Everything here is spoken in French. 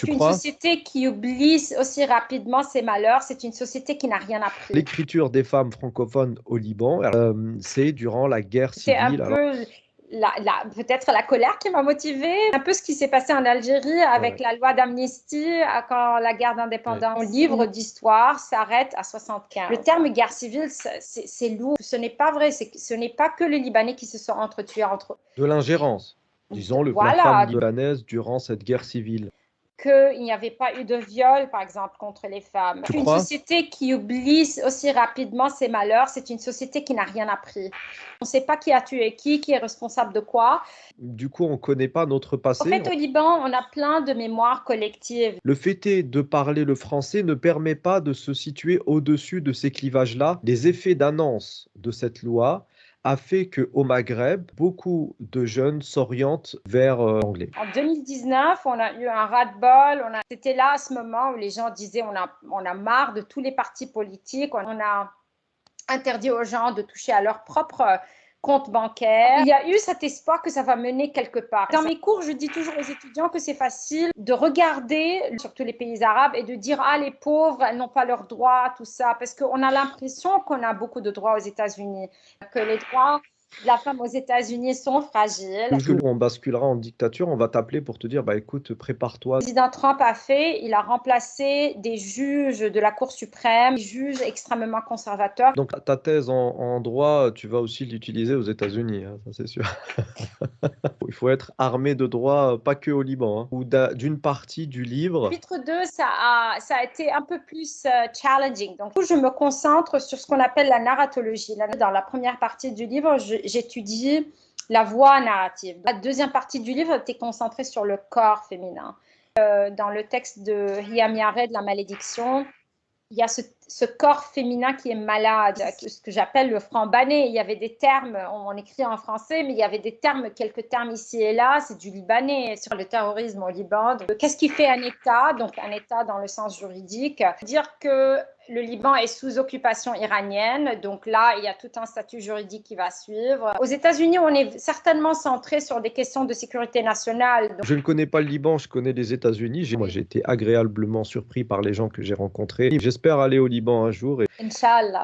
Tu Une crois? société qui oublie aussi rapidement ses malheurs, c'est une société qui n'a rien appris. L'écriture des femmes francophones au Liban, c'est durant la guerre C'est un civile. Alors, peu peut-être la colère qui m'a motivée, un peu ce qui s'est passé en Algérie avec ouais, la loi d'amnistie quand la guerre ouais. d'indépendance. Mon livre d'histoire s'arrête à 75. Le terme guerre civile, c'est lourd. Ce n'est pas vrai. Ce n'est pas que les Libanais qui se sont entretués entre eux. De l'ingérence, disons-le, la femme Voilà, libanaise durant cette guerre civile. qu'il n'y avait pas eu de viol, par exemple, contre les femmes. Tu Une crois? société qui oublie aussi rapidement ses malheurs, c'est une société qui n'a rien appris. On ne sait pas qui a tué qui est responsable de quoi. Du coup, on ne connaît pas notre En passé. fait, au Liban, on a plein de mémoires collectives. Le fait est de parler le français ne permet pas de se situer au-dessus de ces clivages-là. Les effets d'annonce de cette loi a fait qu'au Maghreb, beaucoup de jeunes s'orientent vers l'anglais. En 2019, on a eu un ras-de-bol. C'était là à ce moment où les gens disaient on a marre de tous les partis politiques. On a interdit aux gens de toucher à leur propre compte bancaire. Il y a eu cet espoir que ça va mener quelque part. Dans mes cours, je dis toujours aux étudiants que c'est facile de regarder, surtout les pays arabes, et de dire « Ah, les pauvres, elles n'ont pas leurs droits, tout ça », parce qu'on a l'impression qu'on a beaucoup de droits aux États-Unis, que les droits de la femme aux États-Unis sont fragiles. Le jour où on basculera en dictature, on va t'appeler pour te dire, bah écoute, prépare-toi. Le président Trump a fait, il a remplacé des juges de la Cour suprême, des juges extrêmement conservateurs. Donc ta thèse en droit, tu vas aussi l'utiliser aux États-Unis, hein, ça c'est sûr. Il faut être armé de droit, pas que au Liban, hein, ou d'une partie du livre. Chapitre 2, ça a été un peu plus challenging. Donc, je me concentre sur ce qu'on appelle la narratologie. Dans la première partie du livre, j'étudie la voix narrative. La deuxième partie du livre était concentrée sur le corps féminin. Dans le texte de Hiam Yareh de la malédiction, il y a ce corps féminin qui est malade, ce que j'appelle le franc-banais. Il y avait des termes, on écrit en français, mais il y avait des termes, quelques termes ici et là, c'est du libanais sur le terrorisme au Liban. Qu'est-ce qui fait un État? Donc un État dans le sens juridique. Dire que le Liban est sous occupation iranienne, donc là, il y a tout un statut juridique qui va suivre. Aux États-Unis, on est certainement centré sur des questions de sécurité nationale. Donc... Je ne connais pas le Liban, je connais les États-Unis. Moi, j'ai été agréablement surpris par les gens que j'ai rencontrés. J'espère aller au Liban un jour. Inch'Allah.